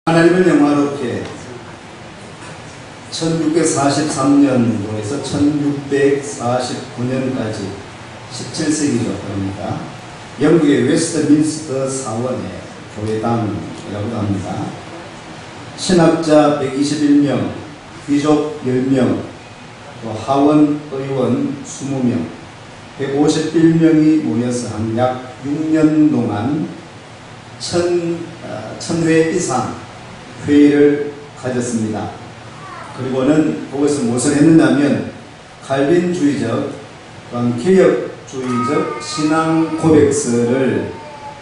하나님을 영화롭게 1643년도에서 1649년까지 17세기죠. 그러니까 영국의 웨스트민스터 사원의 교회당이라고 합니다. 신학자 121명, 귀족 10명, 또 하원 의원 20명, 151명이 모여서 한 약 6년 동안 1000회 이상 회의를 가졌습니다. 그리고는 거기서 무엇을 했느냐면 칼빈주의적 또한 개혁주의적 신앙 고백서를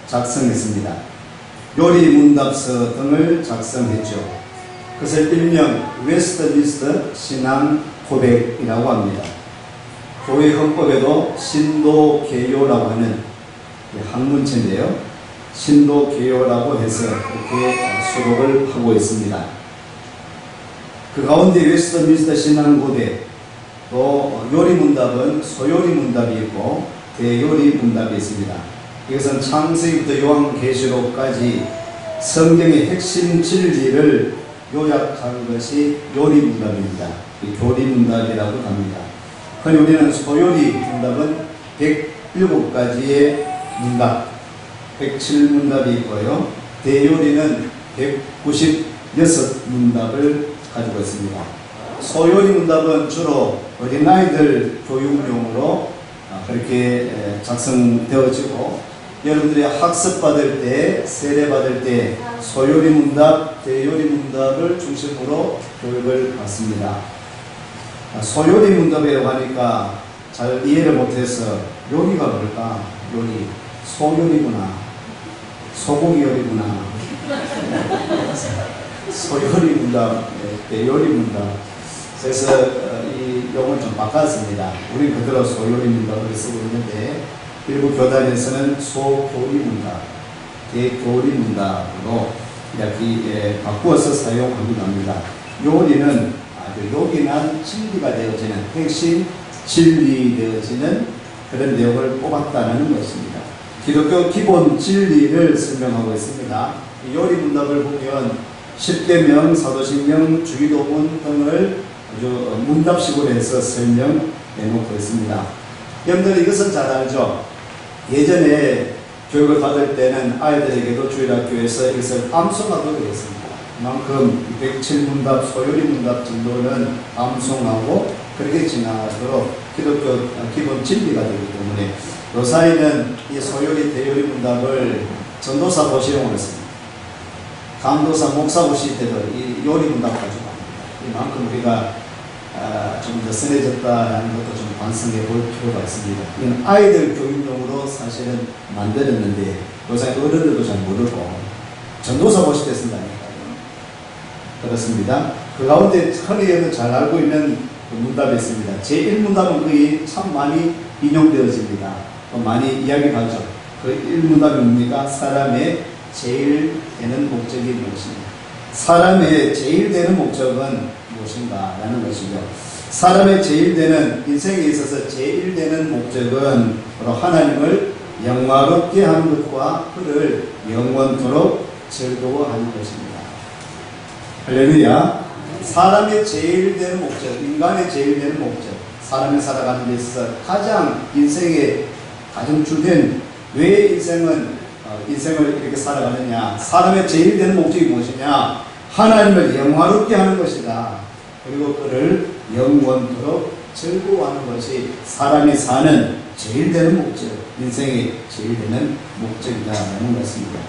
작성했습니다. 요리 문답서 등을 작성했죠. 그것을 일명 웨스트민스터 신앙 고백이라고 합니다. 교회 헌법에도 신도개요라고 하는 학문체인데요. 신도개요라고 해서 이렇게 수록을 하고 있습니다. 그 가운데 웨스트민스터 신앙 고백, 또 요리문답은 소요리문답이 있고 대요리문답이 있습니다. 이것은 창세기부터 요한계시록까지 성경의 핵심 진리를 요약한 것이 요리문답입니다. 교리문답이라고 합니다. 흔히 우리는 소요리문답은 107가지의 문답, 107문답이 있고요. 대요리는 196문답을 가지고 있습니다. 소요리 문답은 주로 어린아이들 교육용으로 그렇게 작성되어지고, 여러분들이 학습받을 때, 세례받을 때 소요리 문답, 대요리 문답을 중심으로 교육을 받습니다. 소요리 문답이라고 하니까 잘 이해를 못해서 요리가 뭘까? 요리, 소요리구나, 소고기 요리구나, 소요리 문답, 대요리 문답. 그래서 이 용어를 좀 바꿨습니다. 우리 그대로 소요리 문답을 쓰고 있는데, 일부 교단에서는 소교리 문답, 대교리 문답으로 이렇게 바꾸어서 사용하기도 합니다. 요리는 아주 요긴한 진리가 되어지는, 핵심 진리 되어지는 그런 내용을 뽑았다는 것입니다. 기독교 기본 진리를 설명하고 있습니다. 이 요리 문답을 보면 십계명, 사도신경, 주기도문 등을 아주 문답식으로 해서 설명해 놓고 있습니다. 여러분들 이것은 잘 알죠? 예전에 교육을 받을 때는 아이들에게도 주일학교에서 이것을 암송하도록 했습니다. 그만큼 107문답, 소요리 문답 정도는 암송하고 그렇게 지나가도록 기독교 기본 진리가 되기 때문에 요사이는 이 소요리, 대요리 문답을 전도사 보시용으로 했습니다. 강도사, 목사 보실 때도 이 요리 문답 가지고 합니다. 이만큼 우리가 좀 더 선해졌다라는 것도 좀 반성해 볼 필요가 있습니다. 이건 아이들 교육용으로 사실은 만들었는데 요새 어른들도 잘 모르고 전도사 보실 때 쓴다니까요. 그렇습니다. 그 가운데 흔히 잘 알고 있는 문답이 있습니다. 제1문답은 거의 참 많이 인용되어집니다. 많이 이야기하죠. 그 1문답이 뭡니까? 사람의 제일 되는 목적이 무엇입니까? 사람의 제일 되는 목적은 무엇인가? 라는 것이죠. 사람의 제일 되는, 인생에 있어서 제일 되는 목적은 바로 하나님을 영화롭게 하는 것과 그를 영원토록 즐거워하는 것입니다. 할렐루야. 사람의 제일 되는 목적, 인간의 제일 되는 목적, 사람이 살아가는 데 있어서 가장 인생의 가장 주된, 왜 인생을 이렇게 살아가느냐, 사람의 제일 되는 목적이 무엇이냐? 하나님을 영화롭게 하는 것이다. 그리고 그를 영원토록 즐거워하는 것이 사람이 사는 제일 되는 목적, 인생의 제일 되는 목적이다라는 것입니다.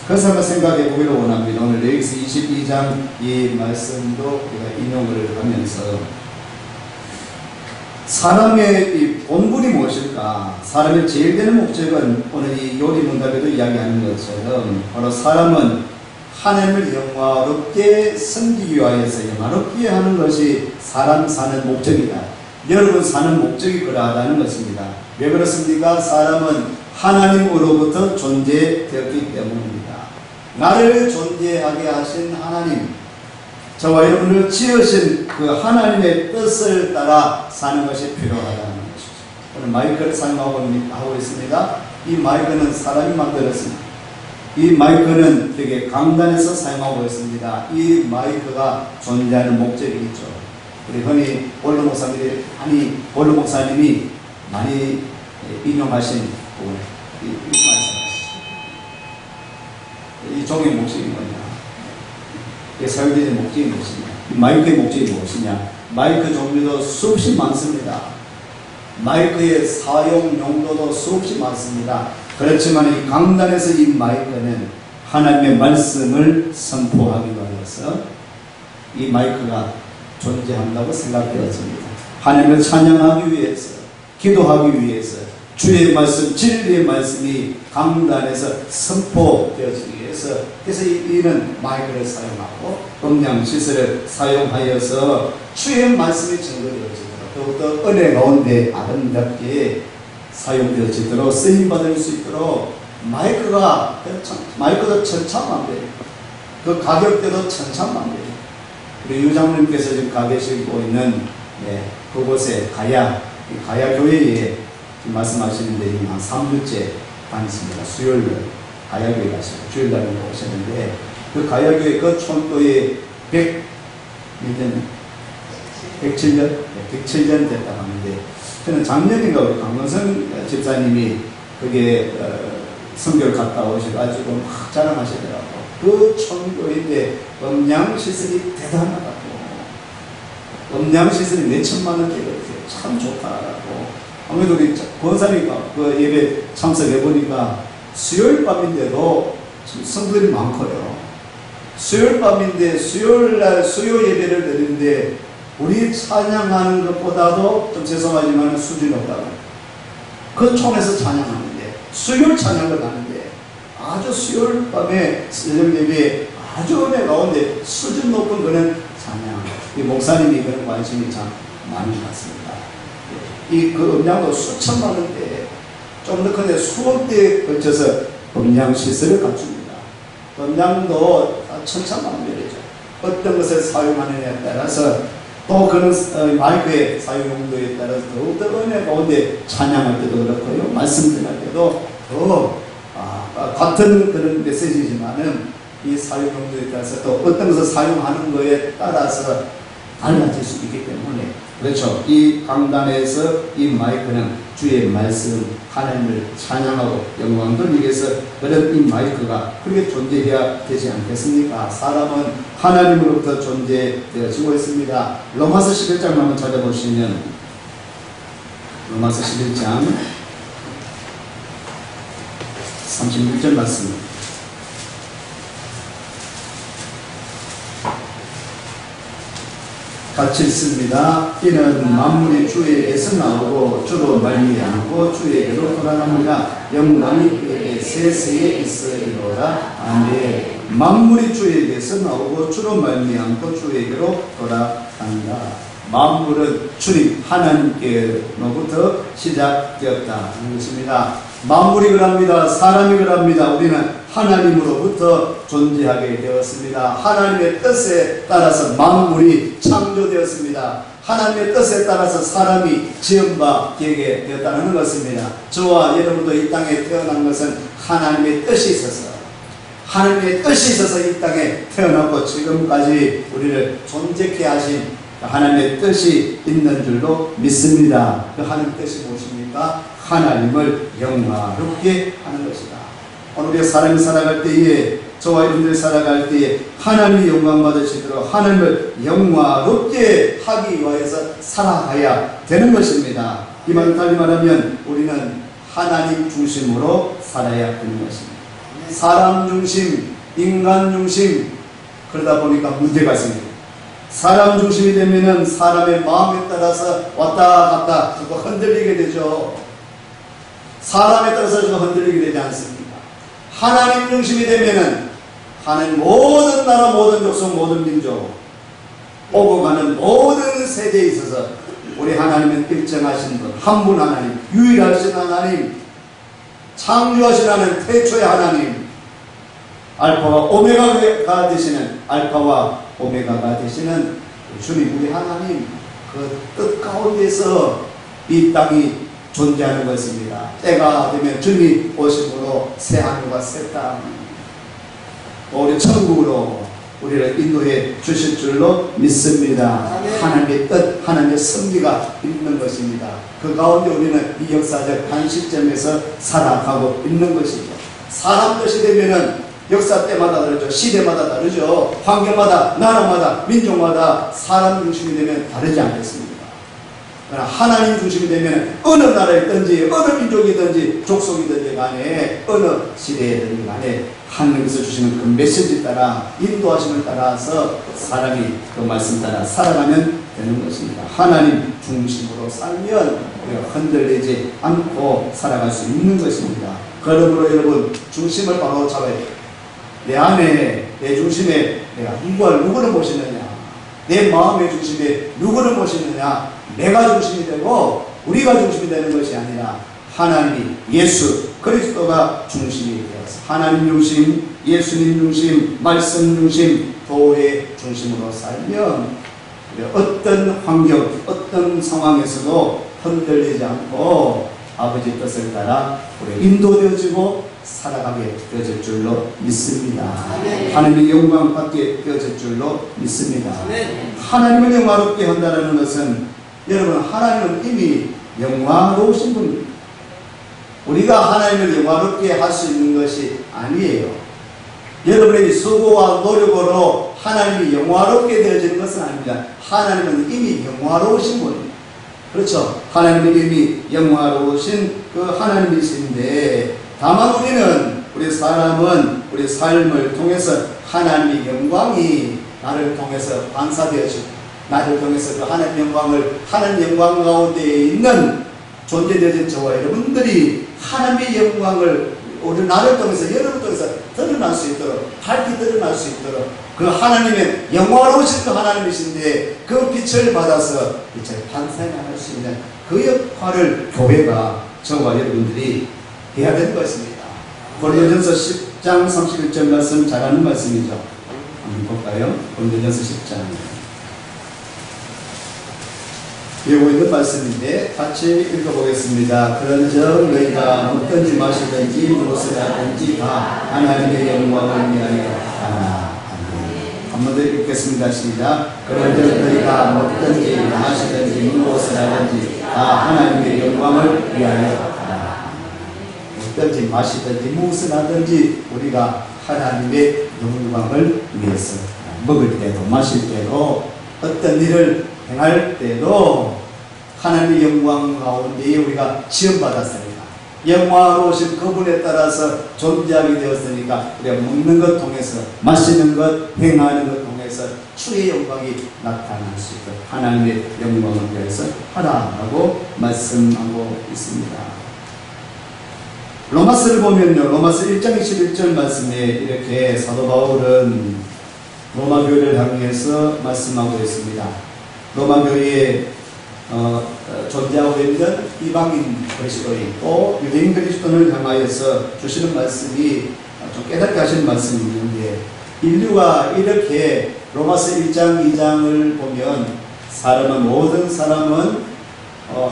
그래서 한번 생각해 보기를 원합니다. 오늘 레위기서 22장 이 말씀도 우리가 인용을 하면서 사람의 이 본분이 무엇일까? 사람의 제일 되는 목적은 오늘 이 요리 문답에도 이야기하는 것처럼 바로 사람은 하나님을 영화롭게 섬기기 위하여서 영화롭게 하는 것이 사람 사는 목적이다. 여러분 사는 목적이 그러하다는 것입니다. 왜 그렇습니까? 사람은 하나님으로부터 존재되었기 때문입니다. 나를 존재하게 하신 하나님, 저와 여러분을 지으신 그 하나님의 뜻을 따라 사는 것이 필요하다는 것이죠. 오늘 마이크를 사용하고 있습니다. 이 마이크는 사람이 만들었습니다. 이 마이크는 되게 강단에서 사용하고 있습니다. 이 마이크가 존재하는 목적이 있죠. 우리 흔히 볼로 목사님이 많이 인용하신 이 말씀. 이 종의 목적이 뭐냐? 이게 사용되는 목적이 무엇이냐? 마이크의 목적이 무엇이냐? 마이크 종류도 수없이 많습니다. 마이크의 사용 용도도 수없이 많습니다. 그렇지만 이 강단에서 이 마이크는 하나님의 말씀을 선포하기 위해서 이 마이크가 존재한다고 생각되었습니다. 하나님을 찬양하기 위해서, 기도하기 위해서, 주의 말씀, 진리의 말씀이 강단에서 선포되어지기 위해서, 그래서 이는 마이크를 사용하고 음향시설을 사용하여서 주의 말씀이 증거되어지도록, 더욱더 은혜 가운데 아름답게 사용되어지도록 쓰임받을 수 있도록 마이크도 천차만별, 그 가격대도 천차만별. 우리 유장님께서 지금 가 계시고 있는 그곳에 가야 교회에 말씀하시는데 지금 한 3주째 다녔습니다. 수요일날 가야교회 가시고 주일날에 오셨는데 그 가야교회 그 촌도에 107년 됐다고 하는데, 저는 작년인가 우리 강건성 집사님이 그게 선교를 갔다 오셔가지고 막 자랑하시더라고. 그 촌교인데 음향시설이 대단하다고, 음향시설이 몇천만 원짜리였어요. 참 좋다라고. 아무래도 우리 권사님이 그 예배 참석해보니까 수요일 밤인데도 성도들이 많고요. 수요일 밤인데 수요일날 수요 예배를 드리는데 우리 찬양하는 것보다도 좀 죄송하지만 수준이 높다고. 그 촌에서 찬양하는데 수요일 찬양을 하는데 아주 수요일 밤에 저녁 예배에 아주 은혜 가운데 수준 높은 그런 찬양. 이 목사님이 그런 관심이 참 많이 갔습니다. 그 음량도 수천만 원대, 좀 더 큰데 수억 대에 걸쳐서 음량 시설을 갖춥니다. 음량도 천차만별이죠. 어떤 것을 사용하느냐에 따라서 또 그런 마이크의 사용 용도에 따라서 더욱더 은혜 가운데 찬양할 때도 그렇고요, 말씀 전할 때도 더 같은 그런 메시지지만은 이 사용 용도에 따라서 또 어떤 것을 사용하는 거에 따라서 달라질 수 있기 때문에, 그렇죠. 이 강단에서 이 마이크는 주의 말씀, 하나님을 찬양하고 영광 돌리기 위해서 그런 이 마이크가 그렇게 존재해야 되지 않겠습니까? 사람은 하나님으로부터 존재되어지고 있습니다. 로마서 11장 한번 찾아보시면, 로마서 11장 36절 말씀. 같이 읽습니다. 이는 만물이 주에게서 나오고 주로 말미암고 주에게로 돌아갑니다. 영광이 그에게 세세에 있으리로다. 아멘. 만물이 주에게서 나오고 주로 말미암고 주에게로 돌아간다. 만물은 주님 하나님께로부터 시작되었다는 것입니다. 만물이 그럽니다. 사람이 그럽니다. 우리는 하나님으로부터 존재하게 되었습니다. 하나님의 뜻에 따라서 만물이 창조되었습니다. 하나님의 뜻에 따라서 사람이 지음받게 되었다는 것입니다. 저와 여러분도 이 땅에 태어난 것은 하나님의 뜻이 있어서, 하나님의 뜻이 있어서 이 땅에 태어났고 지금까지 우리를 존재케 하신 하나님의 뜻이 있는 줄로 믿습니다. 그 하나님의 뜻이 무엇입니까? 하나님을 영화롭게 하는 것이다. 오늘 우리가 사람이 살아갈 때에, 저와 여러분들이 살아갈 때에 하나님이 영광 받으시도록 하나님을 영화롭게 하기 위해서 살아가야 되는 것입니다. 이 말을 달리 말하면 우리는 하나님 중심으로 살아야 되는 것입니다. 사람 중심, 인간 중심, 그러다 보니까 문제가 있습니다. 사람 중심이 되면은 사람의 마음에 따라서 왔다 갔다 자꾸 흔들리게 되죠. 사람에 따라서 자꾸 흔들리게 되지 않습니다. 하나님 중심이 되면은 하나님 모든 나라, 모든 족속, 모든 민족, 오고 가는 모든 세대에 있어서 우리 하나님은 일정하신 분, 한 분 하나님, 유일하신 하나님, 창조하신 하나님, 태초의 하나님, 알파와 오메가가 되시는, 알파와 오메가가 되시는 주님, 우리 하나님, 그 뜻 가운데서 이 땅이 존재하는 것입니다. 때가 되면 주님이 오심으로 새 하늘과 새 땅, 우리 천국으로 우리를 인도해 주실 줄로 믿습니다. 하나님의 뜻, 하나님의 섭리가 있는 것입니다. 그 가운데 우리는 이 역사적 한 시점에서 살아가고 있는 것이죠. 사람 뜻이 되면은 역사 때마다 다르죠. 시대마다 다르죠. 환경마다, 나라마다, 민족마다 사람 중심이 되면 다르지 않겠습니까? 그러나 하나님 중심이 되면 어느 나라이든지 어느 민족이든지 족속이든지 간에 어느 시대이든지 간에 하나님께서 주시는 그 메시지 따라 인도하심을 따라서 사람이 그 말씀 따라 살아가면 되는 것입니다. 하나님 중심으로 살면 우리가 흔들리지 않고 살아갈 수 있는 것입니다. 그러므로 여러분 중심을 바로 잡아야 돼요. 내 안에 내 중심에 내가 누구를 모시느냐, 내 마음의 중심에 누구를 모시느냐, 내가 중심이 되고 우리가 중심이 되는 것이 아니라 하나님이 예수 그리스도가 중심이 되어서 하나님 중심, 예수님 중심, 말씀 중심, 도의 중심으로 살면 어떤 환경, 어떤 상황에서도 흔들리지 않고 아버지 뜻을 따라 우리 인도되어지고 살아가게 되어질 줄로 믿습니다. 하나님의 영광 받게 되어질 줄로 믿습니다. 하나님을 영화롭게 한다는 것은 여러분 하나님은 이미 영화로우신 분입니다. 우리가 하나님을 영화롭게 할 수 있는 것이 아니에요. 여러분의 수고와 노력으로 하나님이 영화롭게 되어지는 것은 아닙니다. 하나님은 이미 영화로우신 분입니다. 그렇죠? 하나님은 이미 영화로우신 그 하나님이신데 다만 우리는 우리 사람은 우리 삶을 통해서 하나님의 영광이 나를 통해서 반사되어지고 나를 통해서 그 하나님 영광 가운데 있는 존재되어진 저와 여러분들이 하나님의 영광을 우리 나를 통해서 여러분을 통해서 드러날 수 있도록 밝게 드러날 수 있도록 그 하나님의 영화로우신 그 하나님이신데 그 빛을 받아서 빛을 반사할 수 있는 그 역할을 교회가 저와 여러분들이 해야 되는 것입니다. 고린도전서 10장 31절 말씀 잘 아는 말씀이죠. 한번 볼까요? 고린도전서 10장 외우고 있는 말씀인데 같이 읽어보겠습니다. 그런즉 너희가 먹든지 마시든지 무엇을 하든지 다 하나님의 영광을 위하여 하나. 한번 더 읽겠습니다. 시작. 그런즉 너희가 먹든지 마시든지 무엇을 하든지 다 하나님의 영광을 위하여 하나. 먹든지 마시든지 무엇을 하든지 우리가 하나님의 영광을 위해서 먹을 때도 마실 때도 어떤 일을 행할 때도 하나님의 영광 가운데 우리가 지원받았으니까 영화로우신 그분에 따라서 존재하게 되었으니까 우리가 먹는 것 통해서 마시는 것, 행하는 것 통해서 주의 영광이 나타날 수 있도록 하나님의 영광을 위해서 하라라고 말씀하고 있습니다. 로마서를 보면요, 로마서 1장 21절 말씀에 이렇게 사도 바울은 로마 교회를 향해서 말씀하고 있습니다. 로마 교회에 존재하고 있는 이방인 그리스도인 또 유대인 그리스도인을 향하여서 주시는 말씀이 좀 깨닫게 하시는 말씀이 있는데 인류가 이렇게 로마서 1장 2장을 보면 모든 사람은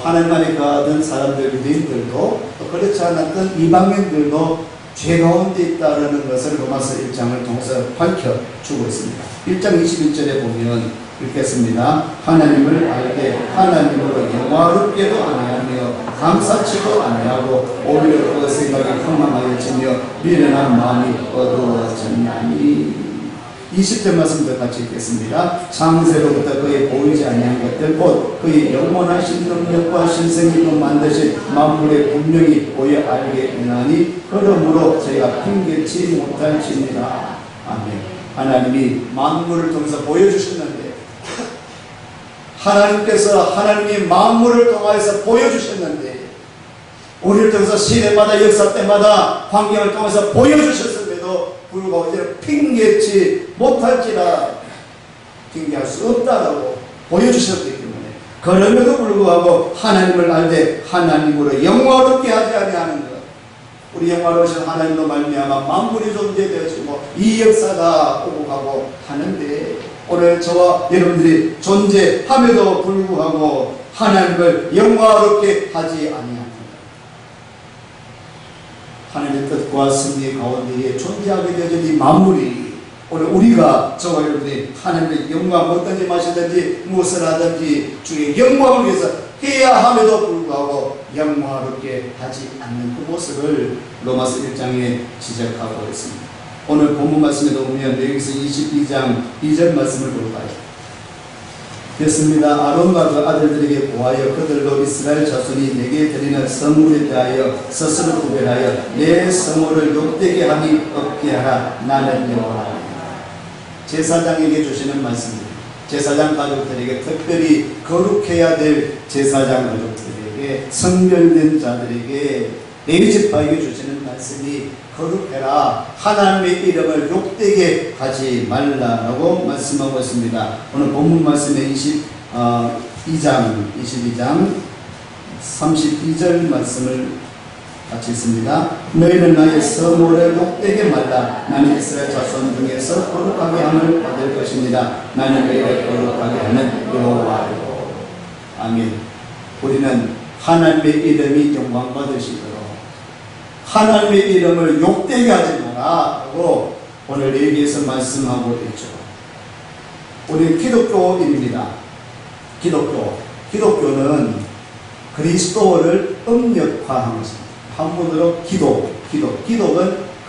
하나님 안에 거하던 사람들 유대인들도 또 그렇지 않았던 이방인들도 죄 가운데 있다는 것을 로마서 1장을 통해서 밝혀주고 있습니다. 1장 21절에 보면 읽겠습니다. 하나님을 알되 하나님으로 영화롭게도 아니하며 감사치도 아니하고 오히려 그 생각이 황망하여지며 미련한 마음이 어두워졌나니. 20절 말씀도 같이 읽겠습니다. 창세로부터 그의 보이지 아니한 것들 곧 그의 영원하신 능력과 신성으로 만드신 만물의 분명히 보여 알겠나니 그러므로 저희가 핑계치 못할지니라. 아멘. 하나님이 만물을 통해서 보여주셨는데 하나님께서 하나님이 만물을 통해서 보여주셨는데 우리를 통해서 시대마다 역사 때마다 환경을 통해서 보여주셨음에도 불구하고 이제 핑계치 못할지라 핑계할 수 없다라고 보여주셨기 때문에 그럼에도 불구하고 하나님을 알되 하나님으로 영화롭게 하지 아니하는 것 우리 영화로우신 하나님으로 말미암아 만물이 존재되어지고 이 역사가 오고 가고 하는데 오늘 저와 여러분들이 존재함에도 불구하고 하나님을 영화롭게 하지 아니합니다. 하나님의 뜻과 승리 가운데에 존재하게 되어진 이 만물이 오늘 우리가 저와 여러분이 하나님의 영광 어떤지 마시든지 무엇을 하든지 주의 영광을 위해서 해야 함에도 불구하고 영화롭게 하지 않는 그 모습을 로마서 1장에 지적하고 있습니다. 오늘 본문 말씀에도 보면 여기서 22장 2절 말씀을 볼까요? 됐습니다. 아론과 그 아들들에게 보하여 그들로 이스라엘 자손이 내게 드리는 성물에 대하여 스스로 구별하여 내 성물을 욕되게 함이 없게 하라. 나는 여호와라. 제사장에게 주시는 말씀입니다. 제사장 가족들에게, 특별히 거룩해야 될 제사장 가족들에게, 성별된 자들에게, 레위지파에게 주시는 말씀이 거룩해라. 하나님의 이름을 욕되게 하지 말라라고 말씀하고 있습니다. 오늘 본문 말씀의 22장 32절 말씀을 같이 있습니다. 너희는 나의 성물을 욕되게 말라. 나는 이스라엘 자손 중에서 거룩하게 함을 받을 것입니다. 나는 너희를 거룩하게 하는 여호와요. 아멘. 우리는 하나님의 이름이 영광 받으시도록 하나님의 이름을 욕되게 하지 마라 하고 오늘 여기에서 말씀하고 있죠. 우리 기독교인입니다. 기독교는 그리스도를 음력화한 것입니다. 한문으로 기독은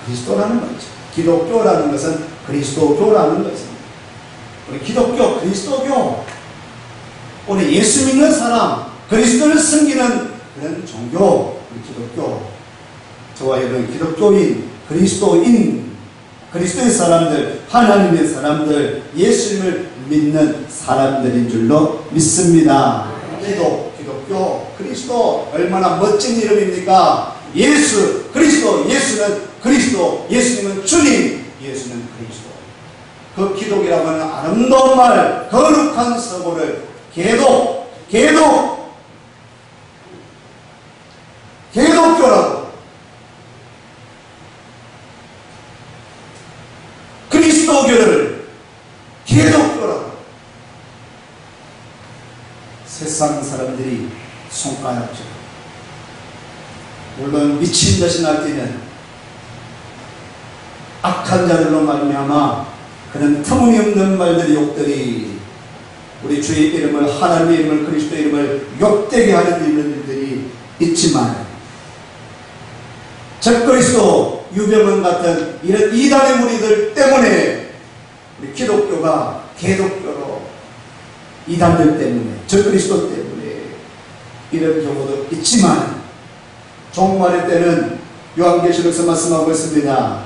그리스도라는 거죠. 기독교라는 것은 그리스도교라는 것입니다. 우리 기독교, 그리스도교, 우리 예수 믿는 사람, 그리스도를 섬기는 그런 종교, 우리 기독교. 저와 여러분 기독교인, 그리스도인, 그리스도의 사람들, 하나님의 사람들, 예수님을 믿는 사람들인 줄로 믿습니다. 기독교, 그리스도, 얼마나 멋진 이름입니까? 예수, 그리스도, 예수는 그리스도, 예수님은 주님, 예수는 그리스도. 그 기독이라고 하는 아름다운 말, 거룩한 서고를 기독교라고, 그리스도교를 기독교라고. 세상 사람들이 손가락질, 물론 미친 듯이 날뛰는 악한 자들로 말미암아 그런 터무니없는 말들이, 욕들이, 우리 주의 이름을, 하나님의 이름을, 그리스도의 이름을 욕되게 하는 일들이 있지만, 적그리스도, 유병헌 같은 이런 이단의 무리들 때문에 우리 기독교가 개독교로, 이단들 때문에, 적그리스도 때문에 이런 경우도 있지만, 종말의 때는 요한계시록에서 말씀하고 있습니다.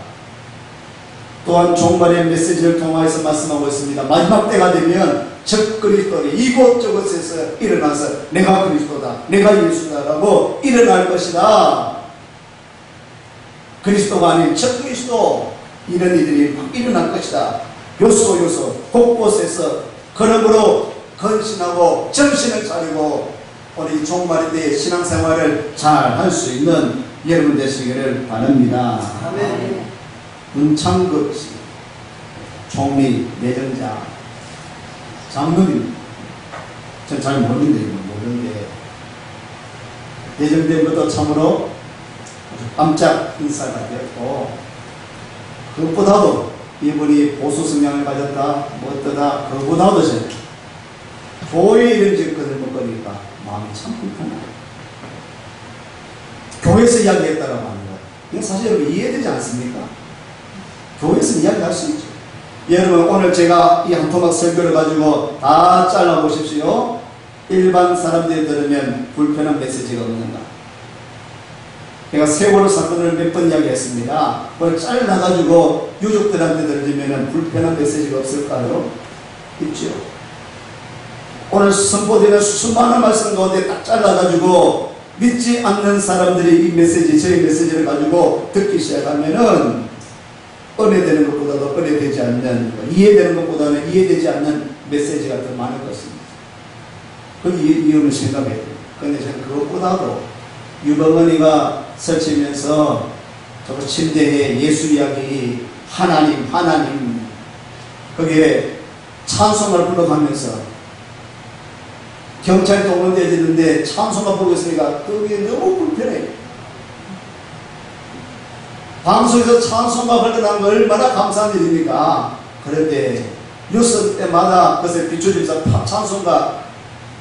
또한 종말의 메시지를 통하여서 말씀하고 있습니다. 마지막 때가 되면 적그리스도가 이곳저곳에서 일어나서 내가 그리스도다, 내가 예수다라고 일어날 것이다. 그리스도가 아닌 적그리스도, 이런 이들이 막 일어날 것이다. 요소 곳곳에서 그러므로 건신하고 정신을 차리고 우리 종말의 때의 신앙생활을 잘 할 수 있는 여러분 되시기를 바랍니다. 아멘. 문창극씨, 총리, 내정자, 장로님, 전 잘 모르는데 내정되면부터 참으로 깜짝 인사가 되었고, 그것보다도 이분이 보수 성향을 가졌다, 뭐 어떠다, 그것보다도 교회에 이런 짓거리를 먹으니까 마음이 참 불편해요. 교회에서 이야기했다라고 하는 것, 이건 사실 여러분 이해되지 않습니까? 교회에서 이야기할 수 있죠. 여러분, 오늘 제가 이 한 토막 설교를 가지고 다 잘라보십시오. 일반 사람들이 들으면 불편한 메시지가 없는가? 제가 세월호 사건을 몇 번 이야기했습니다. 그걸 잘라가지고 유족들한테 들으면 불편한 메시지가 없을까요? 있죠. 오늘 선포되는 수많은 말씀 가운데 딱 잘라가지고 믿지 않는 사람들이 이 메시지, 저희 메시지를 가지고 듣기 시작하면은 은혜되는 것보다도 은혜되지 않는, 이해되는 것보다는 이해되지 않는 메시지가 더 많을 것입니다. 그 이유는 생각해야 돼요. 그런데 저는 그것보다도 유병헌이가 설치면서 저 침대에 예수 이야기, 하나님, 거기에 찬송을 불러가면서 경찰이 동원되어지는데 찬송가 부르고 있으니까 그게 너무 불편해요. 방송에서 찬송가 흘러나는 거 얼마나 감사한 일입니까? 그런데 6때마다 그것을 비추면서 찬송가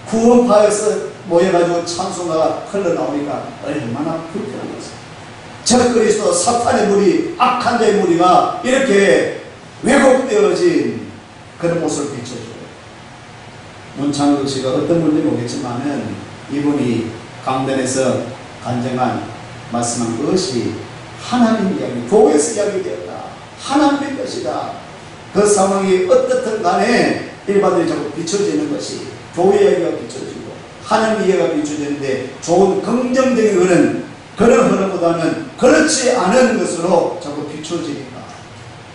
구원파에서 모여가지고 찬송가가 흘러나오니까 얼마나 불편한 것이죠. 적그리스도 사탄의 무리, 악한 자의 무리가 이렇게 왜곡되어진 그런 모습을 비춰줘요. 문창극 씨가 어떤 분인지 모르겠지만은 이분이 강단에서 간증한 말씀한 것이 하나님 이야기, 교회에서 이야기되었다. 하나님의 것이다. 그 상황이 어떻든 간에 일반들이 자꾸 비춰지는 것이 교회 이야기가 비춰지고 하나님 이야기가 비춰지는데 좋은 긍정적인 그런 흐름보다는 그렇지 않은 것으로 자꾸 비춰지니까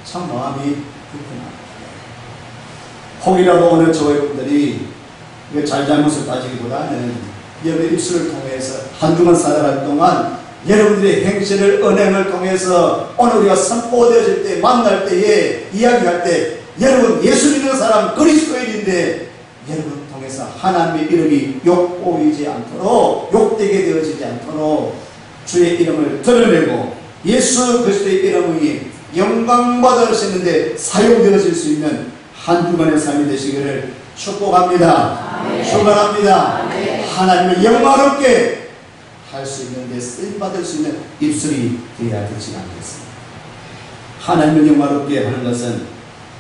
참 마음이 불편합니다. 혹이라도 오늘 저와 여러분들이 잘잘못을 따지기보다는 여러분의 입술을 통해서 한 주간 살아갈 동안 여러분들의 행실을 은행을 통해서 오늘 우리가 선포되어질 때 만날 때에 이야기할 때 여러분 예수 믿는 사람 그리스도인인데 여러분 통해서 하나님의 이름이 욕보이지 않도록 욕되게 되어지지 않도록 주의 이름을 드러내고 예수 그리스도의 이름이 영광받을 수 있는데 사용되어질 수 있는 한 주간의 삶이 되시기를 축복합니다. 축원합니다. 하나님을 영광롭게 할 수 있는데 쓰임받을 수 있는 입술이 되어야 되지 않겠습니다. 하나님을 영광롭게 하는 것은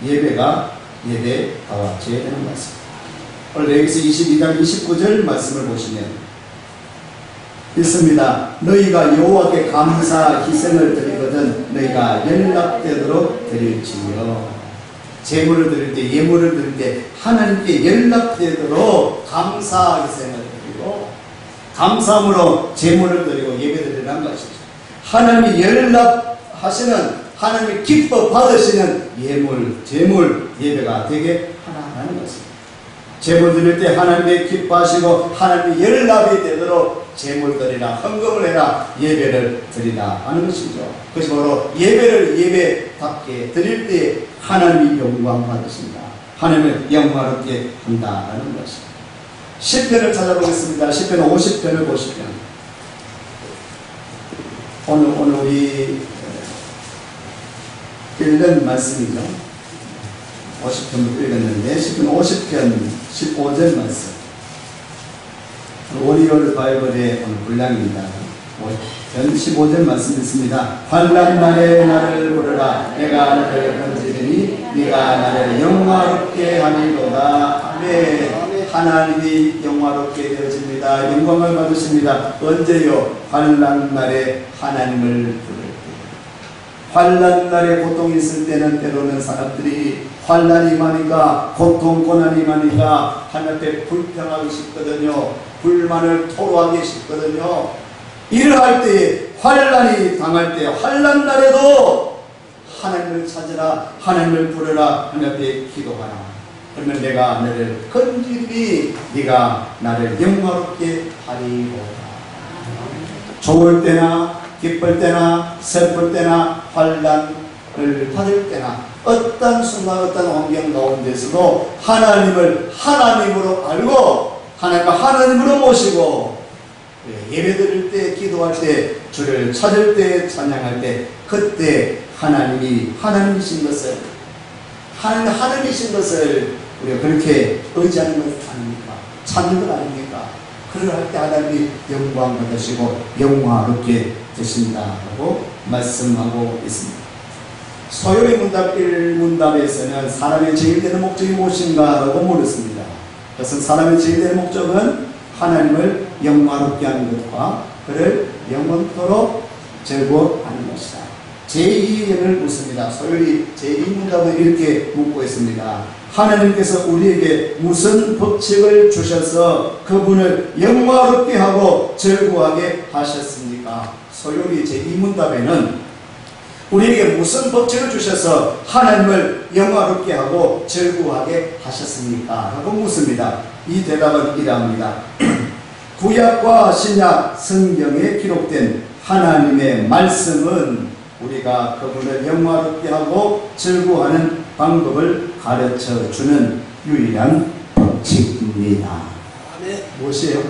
예배가 예배와 같이 되는 말씀입니다. 오늘 레위기 22장 29절 말씀을 보시면 있습니다. 너희가 여호와께 감사 희생을 드리거든 너희가 연락되도록 드릴지요. 제물을 드릴 때 예물을 드릴 때 하나님께 연락되도록 감사 희생을 드리고 감사함으로 제물을 드리고 예배드리라는 것이죠. 하나님이 연락하시는 하나님이 기뻐 받으시는 예물, 제물, 예배가 되게 하나라는 것입니다. 제물 드릴 때 하나님이 기뻐하시고 하나님이 연락이 되도록 제물 드리라, 헌금을 해라, 예배를 드리라 하는 것이죠. 그것이 바로 예배를 예배답게 드릴 때 하나님이 영광 받으신다. 하나님을 영광롭게 한다라는 것입니다. 시편을 찾아보겠습니다. 시편 50편을 보시면 오늘 우리 읽은 말씀이죠. 50편부터 읽었는데 시편 50편 15절 말씀 오리올 바이블의 오늘 분량입니다. 50편 15절 말씀 있습니다. 환난 날에 나를 부르라 내가 너를 건지리니 네가 나를 영화롭게 하리로다. 아멘. 하나님이 영화롭게 되어집니다. 영광을 받으십니다. 언제요? 환난 날에 하나님을 부를 때. 환난 날에 고통이 있을 때는 때로는 사람들이 환난이 많으니까 고통 고난이 많으니까 하나님 앞에 불평하기 쉽거든요. 불만을 토로하기 쉽거든요. 일을 할 때 환난이 당할 때 환난 날에도 하나님을 찾으라 하나님을 부르라 하나님 앞에 기도하라. 그러면 내가 너를 건지리니 네가 나를 영화롭게 하리로다. 좋을 때나 기쁠 때나 슬플 때나 환난을 받을 때나 어떤 순간 어떤 환경 가운데서도 하나님을 하나님으로 알고 하나님과 하나님으로 모시고 예배 드릴 때 기도할 때 주를 찾을 때 찬양할 때 그때 하나님이 하나님이신 것을 하나님이신 것을 우리가 그렇게 의지하는 것 아닙니까? 찾는 것 아닙니까? 그럴 때 하나님이 영광 받으시고 영화롭게 되신다고 말씀하고 있습니다. 소요의 문답 1문답에서는 사람의 제일 되는 목적이 무엇인가 라고 물었습니다. 그래서 사람의 제일 되는 목적은 하나님을 영화롭게 하는 것과 그를 영원토록 즐거워하는 것이다. 제2를 묻습니다. 소요의 제2문답은 이렇게 묻고 있습니다. 하나님께서 우리에게 무슨 법칙을 주셔서 그분을 영화롭게 하고 즐거워하게 하셨습니까? 소요의 제2문답에는 우리에게 무슨 법칙을 주셔서 하나님을 영화롭게 하고 즐거워하게 하셨습니까? 라고 묻습니다. 이 대답은 이러합니다. 구약과 신약 성경에 기록된 하나님의 말씀은 우리가 그분을 영화롭게 하고 즐거워하는 방법을 가르쳐 주는 유일한 법칙입니다. 무엇이에요?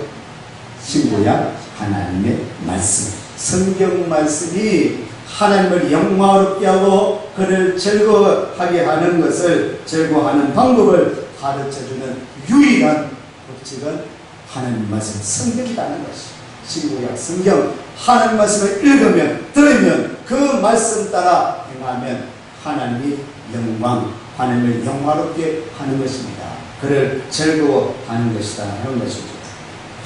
신구약 하나님의 말씀. 성경 말씀이 하나님을 영화롭게 하고 그를 즐거워하게 하는 것을, 즐거워하는 방법을 가르쳐주는 유일한 법칙은 하나님 말씀, 성경이라는 것이. 신구약 성경, 하나님 말씀을 읽으면, 들으면, 그 말씀 따라 행하면 하나님이 하나님을 영화롭게 하는 것입니다. 그를 즐거워하는 것이다 하는 것이죠.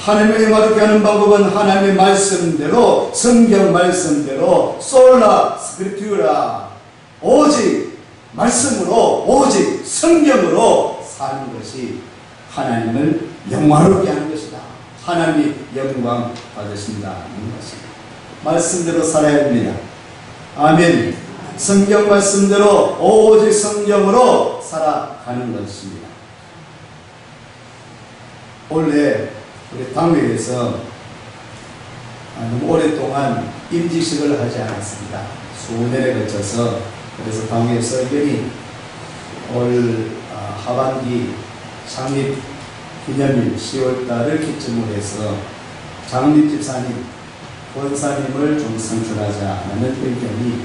하나님을 영화롭게 하는 방법은 하나님의 말씀대로, 성경 말씀대로 솔라 스크립튜라, 오직 말씀으로, 오직 성경으로 사는 것이 하나님을 영화롭게 하는 것이다. 하나님이 영광 받으신다 하는 것입니다. 말씀대로 살아야 됩니다. 아멘. 성경 말씀대로, 오직 성경으로 살아가는 것입니다. 원래 우리 당회에서 너무 오랫동안 임직식을 하지 않았습니다. 수년에 거쳐서. 그래서 당회에서 연이 올 하반기 창립 기념일 10월달을 기점으로 해서 장립 집사님, 권사님을 좀 선출하자는 의견이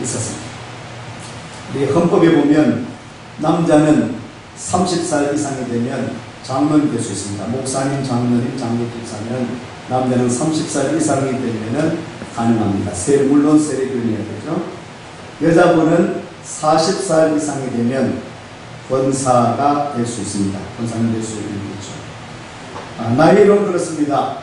있었습니다. 우리 헌법에 보면 남자는 30살 이상이 되면 장로님 될 수 있습니다. 목사님, 장로님, 장로집사는 남자는 30살 이상이 되면 가능합니다. 물론 세례교인이어야 되죠. 여자분은 40살 이상이 되면 권사가 될 수 있습니다. 권사님 될 수 있는 거죠. 나이로는 그렇습니다.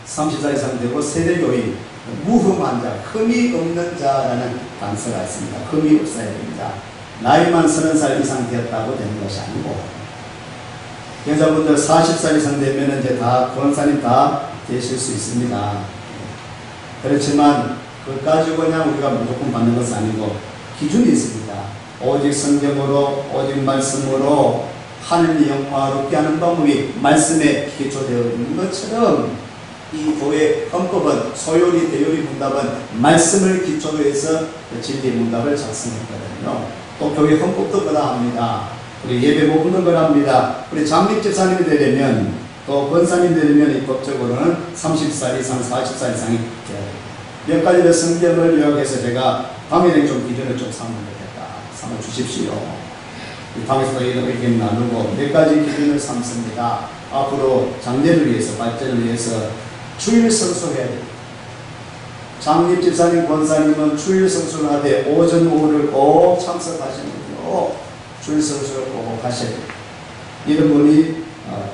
30살 이상 되고 세례교인, 무흠한 자, 흠이 없는 자라는 단서가 있습니다. 흠이 없어야 됩니다. 나이만 30살 이상 되었다고 되는 것이 아니고, 여자분들 40살 이상 되면 이제 다 권사님 다 되실 수 있습니다. 그렇지만 그것 가지고 그냥 우리가 무조건 받는 것은 아니고 기준이 있습니다. 오직 성경으로, 오직 말씀으로 하나님의 영화롭게 하는 방법이 말씀에 기초되어 있는 것처럼 이 교회 헌법은, 소요리 대요리 문답은 말씀을 기초로 해서 진리의 문답을 작성했거든요. 또 교회 헌법도 그러합니다. 우리 예배복음도 그러합니다. 우리 장립 집사님이 되려면, 또 권사님이 되려면 이 법적으로는 30살 이상, 40살 이상이 돼야 됩니다. 몇 가지의 성경을 요약해서 제가 당연히 좀 기준을 좀 삼으면 되겠다. 삼아 주십시오. 방에서도 이런 의견 나누고 몇 가지 기준을 삼습니다. 앞으로 장래를 위해서, 발전을 위해서 주일 성수해야 됩니다. 장립 집사님, 권사님은 주일 성수를 하되 오전, 오후를 꼭 참석하시는군요. 주일 성수를 꼭 하셔야 됩니다. 이런 분이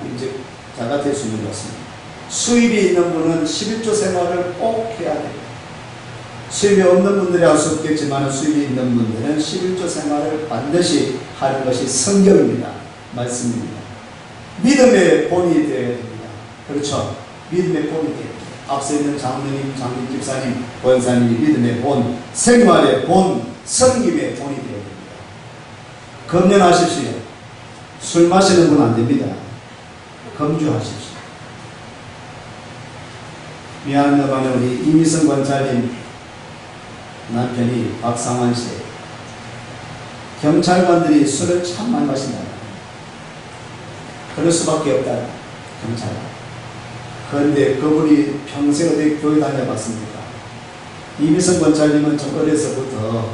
임직자가 될 수 있는 것입니다. 수입이 있는 분은 11조 생활을 꼭 해야 됩니다. 수입이 없는 분들이 할 수 없겠지만 수입이 있는 분들은 11조 생활을 반드시 하는 것이 성경입니다. 말씀입니다. 믿음의 본이 되어야 됩니다. 그렇죠? 믿음의 본이 되어야 됩니다. 앞서 있는 장로님, 장님, 집사님, 권사님이 믿음의 본, 생활의 본, 성김의 본이 되어야 됩니다. 금연하십시오. 술 마시는 분 안 됩니다. 금주하십시오. 미안하다만 우리 이미성 권사님 남편이 박상환 씨, 경찰관들이 술을 참 많이 마신다. 그럴 수밖에 없다. 경찰관. 그런데 그분이 평생 어디 교회 다녀봤습니까? 이미성 권사님은 좀 어려서부터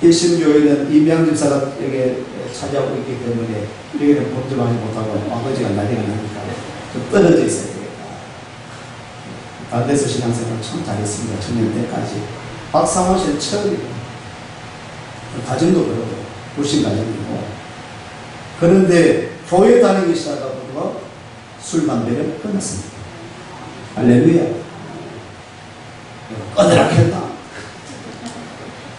일심교회는 이명 집사가 여기 찾아오고 있기 때문에 여기는 범죄하지 못하고 아버지가 난리가 나니까 좀 떨어져 있어야 되겠다. 반대서 신앙생활을 참 잘했습니다. 청년 때까지. 박상원 씨는 처음이고, 가정도 그러고, 불신 가정이고. 그런데 교회 다니기 시작하고 술, 담배를 끊었습니다. 할렐루야. 꺼내라 했다.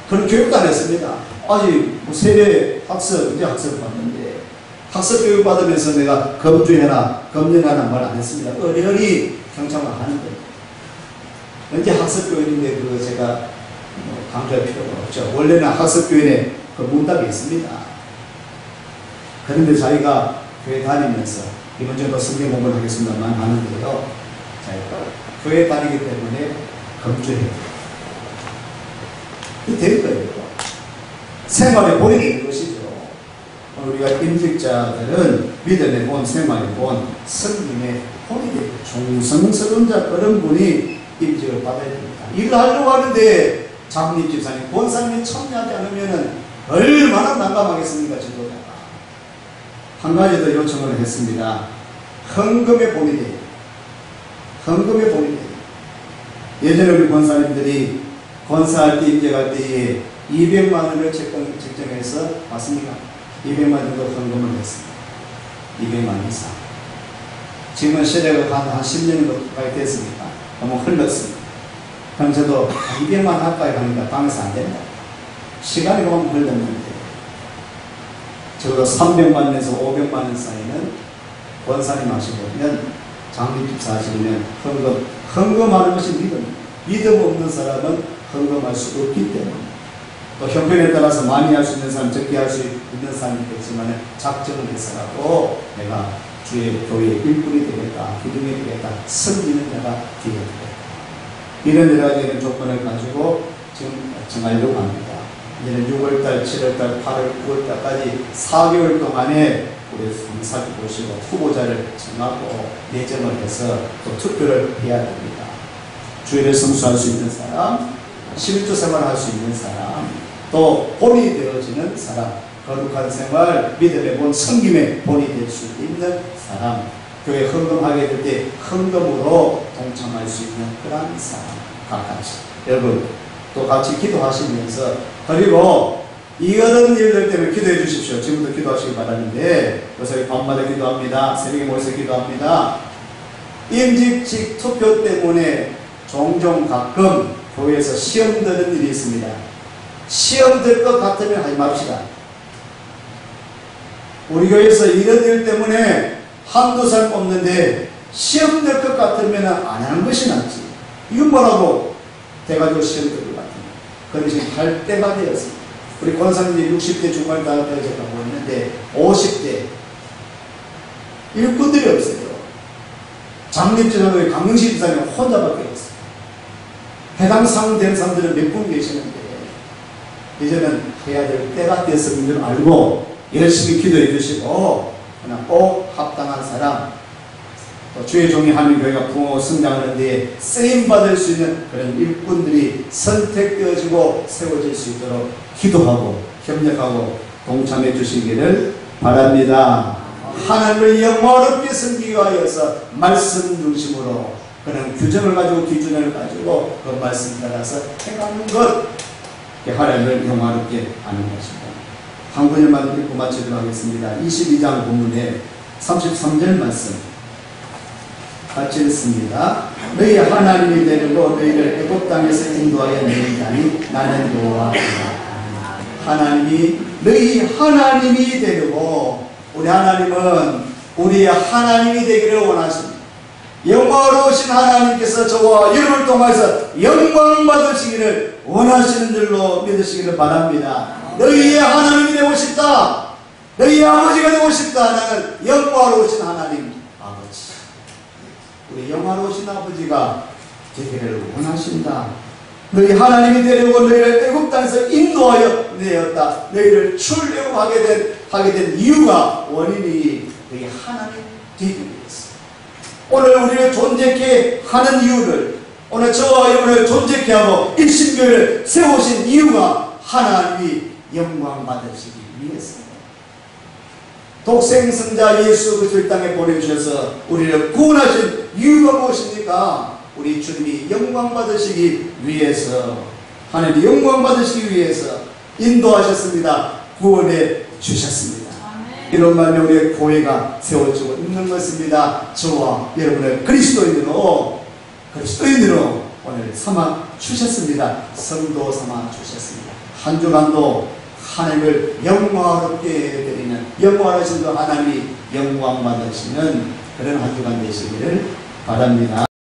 그런 교육도 안 했습니다. 아직 세례 학습, 이제 학습을 받는데, 학습 교육 받으면서 내가 금주해라, 금연하라 말 안 했습니다. 어련히 경청을 하는 거예요. 이제 학습교인인데 그거 제가 강조할 필요가 없죠. 원래는 학습교인에 그 문답이 있습니다. 그런데 자기가 교회 다니면서 이번 정도 성경 공부를 하겠습니다만 하는데도 자기가 교회 다니기 때문에 금주해요. 그게 될 거예요. 생활에 본이 되는 것이죠. 우리가 임직자들은 믿음의 본, 생활의 본, 성김의 본이 되고, 충성스러운 자 그런 분이 임직을 받아야 됩니다. 일을 하려고 하는데 장로님, 집사님, 권사님이 참여하지 않으면 얼마나 난감하겠습니까, 지도자가. 한 가지 더 요청을 했습니다. 헌금의 본이 돼요. 헌금의 본이 돼요. 예전에 우리 권사님들이 권사할 때, 임직할 때에 200만 원을 책정해서 맞습니까? 200만 원 정도 헌금을 했습니다. 200만 원 이상. 지금은 시대가 한 10년 가까이 됐으니까 너무 흘렀습니다. 그럼 저도 200만 원 가까이 가니까 방에서 안 된다. 시간이 너무 흘렀는데 적어도 300만 원에서 500만 원 사이는 권사님 하시면 장로님 집사 하시면 헌금하는 것이 믿음 없는 사람은 헌금할 수 없기 때문에 또 형편에 따라서 많이 할 수 있는 사람, 적게 할 수 있는 사람이 있겠지만 작정을 해서라도 내가 주의 교회의 일꾼이 되겠다, 기둥이 되겠다, 섬기는 자가 되겠다. 이런 여러 가지 조건을 가지고 지금 정하려고 합니다. 이제는 6월달, 7월달, 8월, 9월달까지 4개월 동안에 우리 살펴보시고 후보자를 정하고 예정을 해서 또 투표를 해야 됩니다. 주일을 성수할 수 있는 사람, 11조 생활을 할 수 있는 사람, 또 본이 되어지는 사람, 거룩한 생활, 믿음의 본, 섬김의 본이 될 수 있는 사람, 교회 헌금하게 될 때 헌금으로 동참할 수 있는 그런 사람, 각같이. 여러분, 또 같이 기도하시면서, 그리고 이 어려운 일들 때문에 기도해 주십시오. 지금부터 기도하시기 바라는데, 그래서 밤마다 기도합니다. 새벽에 모여서 기도합니다. 임직직 투표 때문에 종종 가끔 교회에서 시험 드는 일이 있습니다. 시험 들 것 같으면 하지 맙시다. 우리 교회에서 이런 일 때문에 한두 사람 없는데 시험 될 것 같으면 안 하는 것이 낫지. 이건 뭐라고 돼가지고 시험 될 것 같으면. 그런데 지금 할 때가 되었습니다. 우리 권사님이 60대 중반 다 되어졌다고 했는데 50대 일꾼들이 없어요. 장립지사의 강릉시 지사님 혼자밖에 없어요. 해당 상된 사람들은 몇 분 계시는데 이제는 해야 될 때가 됐음인 줄 알고 열심히 기도해 주시고 그냥 꼭 합당한 사람, 또 주의 종이 하는 교회가 부흥하고 성장하는 데에 쓰임받을 수 있는 그런 일꾼들이 선택되어지고 세워질 수 있도록 기도하고 협력하고 동참해 주시기를 바랍니다. 하나님을 영광롭게 섬기기 위하여서 말씀 중심으로 그런 규정을 가지고 기준을 가지고 그 말씀 따라서 행하는 것, 하나님을 영광롭게 하는 것입니다. 한 구절만 읽고 마치도록 하겠습니다. 22장 본문에 33절 말씀 같이 읽습니다. 너희 하나님이 되려고 너희를 애굽 땅에서 인도하여 내린 자니 나는 여호와이다. 하나님이 너희 하나님이 되려고, 우리 하나님은 우리의 하나님이 되기를 원하십니다. 영광로우신 하나님께서 저와 여러분을 통해서 영광 받으시기를 원하시는 줄로 믿으시기를 바랍니다. 너희의 하나님이 되고 싶다. 너희의 아버지가 되고 싶다. 나는 영광로우신 하나님 아버지. 우리 영광로우신 아버지가 되기를 원하신다. 너희 하나님이 되려고 너희를 애굽 땅에서 인도하여 내었다. 너희를 출애굽하게 된 이유가, 원인이 너희 하나님 되기 위해서. 오늘 우리를 존재케 하는 이유를, 오늘 저와 여러분을 존재케 하고 일신교회를 세우신 이유가 하나님이 영광 받으시기 위해서입니다. 독생성자 예수 그리스도를 땅에 보내주셔서 우리를 구원하신 이유가 무엇입니까? 우리 주님이 영광 받으시기 위해서, 하나님이 영광 받으시기 위해서 인도하셨습니다. 구원해 주셨습니다. 이런 말에 우리의 교회가 세워지고 있는 것입니다. 저와 여러분을 그리스도인으로 오늘 삼아 주셨습니다. 성도 삼아 주셨습니다. 한 주간도 하나님을 영광롭게 드리는, 영광하신 그 하나님이 영광 받으시는 그런 한 주간 되시기를 바랍니다.